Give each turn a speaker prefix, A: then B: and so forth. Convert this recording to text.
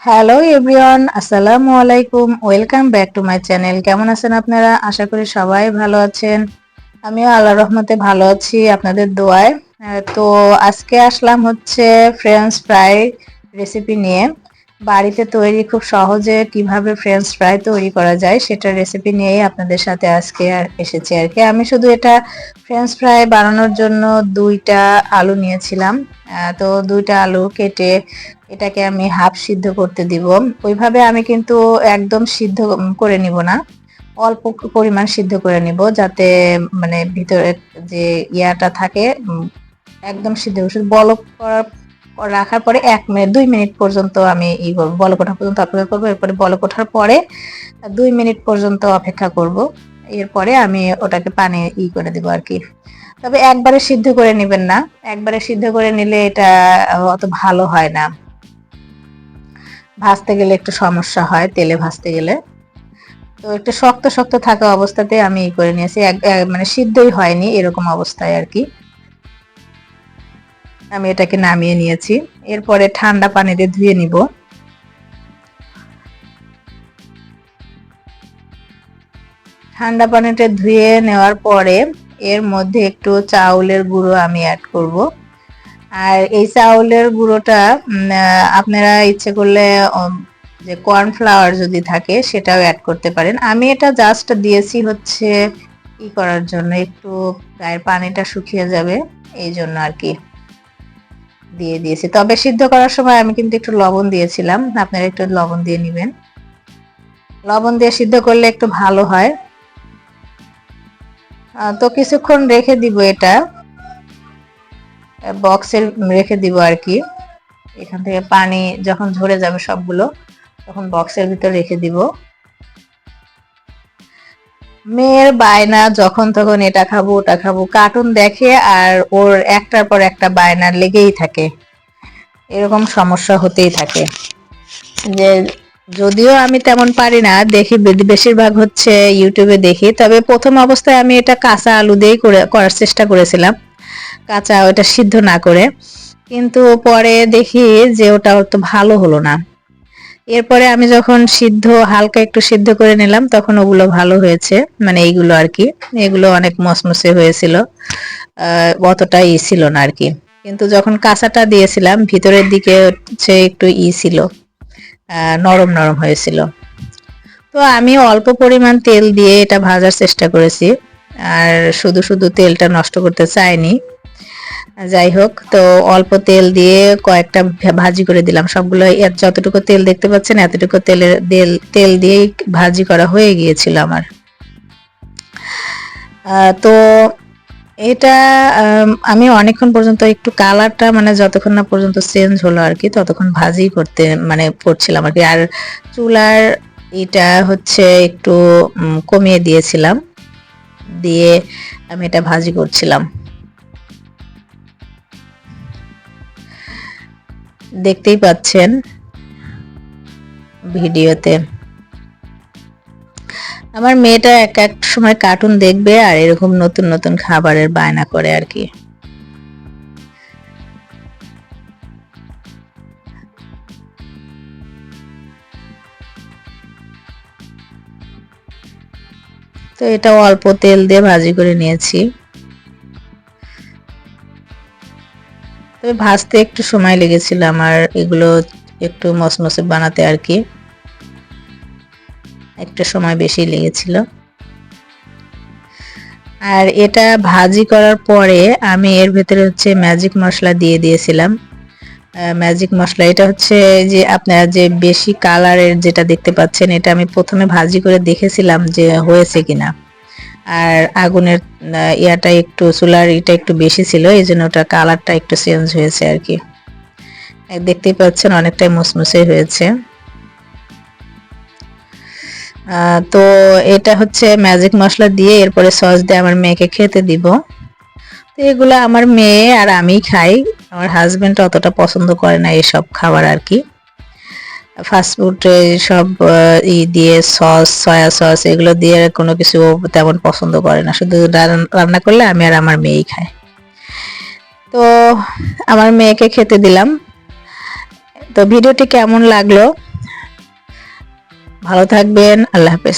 A: Hello everyone, আসসালামু আলাইকুম। Welcome back to my channel. কেমন আছেন আপনারা? আশা করি সবাই ভালো আছেন। আমিও আল্লাহর রহমতে ভালো আছি আপনাদের দোয়ায়। তো আজকে আসলাম হচ্ছে ফ্রেঞ্চ ফ্রাই রেসিপি নিয়ে। বাড়িতে তৈরি খুব সহজে কিভাবে ফ্রেঞ্চ ফ্রাই তৈরি করা যায় সেটার রেসিপি নিয়েই আপনাদের সাথে আজকে এসেছি আর কি। আমি শুধু এটা ফ্রেঞ্চ ফ্রাই বানানোর জন্য 2টা আলু নিয়েছিলাম। তো 2টা আলু কেটে এটাকে আমি হাফ সিদ্ধ করতে দিব। ওইভাবে আমি কিন্তু একদম সিদ্ধ করে নিব না, অল্প পরিমাণ সিদ্ধ করে নিব, যাতে মানে ভিতরে যে ইয়াটা থাকে একদম সিদ্ধ শুধু বলক রাখার পরে 1 মিনিট 2 মিনিট পর্যন্ত আমি বলক ওঠা পর্যন্ত অপেক্ষা করবো। এরপরে বলক ওঠার পরে 2 মিনিট পর্যন্ত অপেক্ষা করব। এরপরে আমি ওটাকে পানি করে দিব আর কি। তবে একবারে সিদ্ধ করে নেবেন না, একবারে সিদ্ধ করে নিলে এটা অত ভালো হয় না, ভাজতে গেলে একটু সমস্যা হয় তেলে ভাজতে গেলে। তো একটু শক্ত শক্ত থাকা অবস্থাতে আমি করে নিয়েছি, মানে সিদ্ধই হয়নি এরকম অবস্থায় আর কি আমি এটাকে নামিয়ে নিয়েছি। এরপরে ঠান্ডা পানিতে ধুয়ে নিব। ঠান্ডা পানিতে ধুয়ে নেওয়ার পরে এর মধ্যে একটু চাউলের গুঁড়ো আমি অ্যাড করব। আর এই চাউলের গুঁড়োটা আপনারা ইচ্ছে করলে যে কর্নফ্লাওয়ার যদি থাকে সেটাও অ্যাড করতে পারেন। আমি এটা জাস্ট দিয়েছি হচ্ছে করার জন্য, একটু গায়ের পানিটা শুকিয়ে যাবে এই জন্য আর কি দিয়ে দিয়েছি। তবে সিদ্ধ করার সময় আমি কিন্তু একটু লবণ দিয়েছিলাম, আপনারা একটু লবণ দিয়ে নেবেন। লবণ দিয়ে সিদ্ধ করলে একটু ভালো হয়। তো কিছুক্ষণ রেখে দিব, এটা বক্সে রেখে দিব আর কি। এখান থেকে পানি যখন ঝরে যাবে সবগুলো, তখন বক্সের ভিতর রেখে দিব। মেয়ের বায়না যখন তখন এটা খাবো ওটা খাবো, কার্টুন দেখে আর ওর একটার পর একটা বায়না লেগেই থাকে, এরকম সমস্যা হতেই থাকে। যে যদিও আমি তেমন পারি না, দেখি বেশিরভাগ হচ্ছে ইউটিউবে দেখি। তবে প্রথম অবস্থায় আমি এটা কাঁচা আলু দিয়েই করার চেষ্টা করেছিলাম, কাঁচা ওটা সিদ্ধ না করে। কিন্তু পরে দেখি যে ওটা তো ভালো হলো না। এরপরে আমি যখন হালকা একটু সিদ্ধ করে নিলাম তখন ওগুলো ভালো হয়েছে, মানে এইগুলো আর কি, এগুলো অনেক মসমসে হয়েছিল, অতটা ছিল না আর কি। কিন্তু যখন কাঁচাটা দিয়েছিলাম ভিতরের দিকে হচ্ছে একটু ছিল, নরম নরম হয়েছিল। তো আমি অল্প পরিমাণ তেল দিয়ে এটা ভাজার চেষ্টা করেছি, আর শুধু শুধু তেলটা নষ্ট করতে চাইনি। যাই হোক, তো অল্প তেল দিয়ে কয়েকটা ভাজি করে দিলাম সবগুলো। যতটুকু তেল দেখতে পাচ্ছেন এতটুকু তেল দিয়েই ভাজি করা হয়ে গিয়েছিল আমার। তো এটা আমি অনেকক্ষণ পর্যন্ত একটু কালারটা মানে যতক্ষণ না পর্যন্ত চেঞ্জ হলো আর কি ততক্ষণ ভাজি করছিলাম আর কি। আর চুলার এটা হচ্ছে একটু কমিয়ে দিয়েছিলাম, দিয়ে আমি এটা ভাজি করছিলাম, দেখতেই পাচ্ছেন ভিডিওতে। আমার মেয়েটা এক এক সময় কার্টুন দেখবে আর এরকম নতুন নতুন খাবারের বায়না করে আর কি। তো এটা অল্প তেল দিয়ে ভাজি করে নিয়েছি। তবে ভাজতে একটু সময় লেগেছিল আমার, এগুলো একটু মসমসে বানাতে আর কি, একটা সময় বেশি লেগেছিল। আর এটা ভাজি করার পরে আমি এর ভেতরে হচ্ছে ম্যাজিক মশলা দিয়ে দিয়েছিলাম। ম্যাজিক মশলা এটা হচ্ছে যে আপনারা যে বেশি কালারের যেটা দেখতে পাচ্ছেন, এটা আমি প্রথমে ভাজি করে দেখেছিলাম যে হয়েছে কিনা। আর আগুনের ইয়াটা একটু চুলার এটা একটু বেশি ছিল, এই জন্য ওটার কালারটা একটু চেঞ্জ হয়েছে আর কি। দেখতেই পাচ্ছেন অনেকটাই মুসমুসে হয়েছে। তো এটা হচ্ছে ম্যাজিক মশলা দিয়ে এরপরে সস দিয়ে আমার মেয়েকে খেতে দিব। তো এগুলো আমার মেয়ে আর আমি খাই, আমার হাজবেন্ড অতটা পছন্দ করে না এসব খাবার আর কি। ফাস্টফুডে সব দিয়ে সয়া সস এগুলো দিয়ে কোনো কিছু তেমন পছন্দ করে না, শুধু রান্না করলে আমি আর আমার মেয়েই খাই। তো আমার মেয়েকে খেতে দিলাম। তো ভিডিওটি কেমন লাগলো ভালো থাকবেন, আল্লাহ হাফেজ।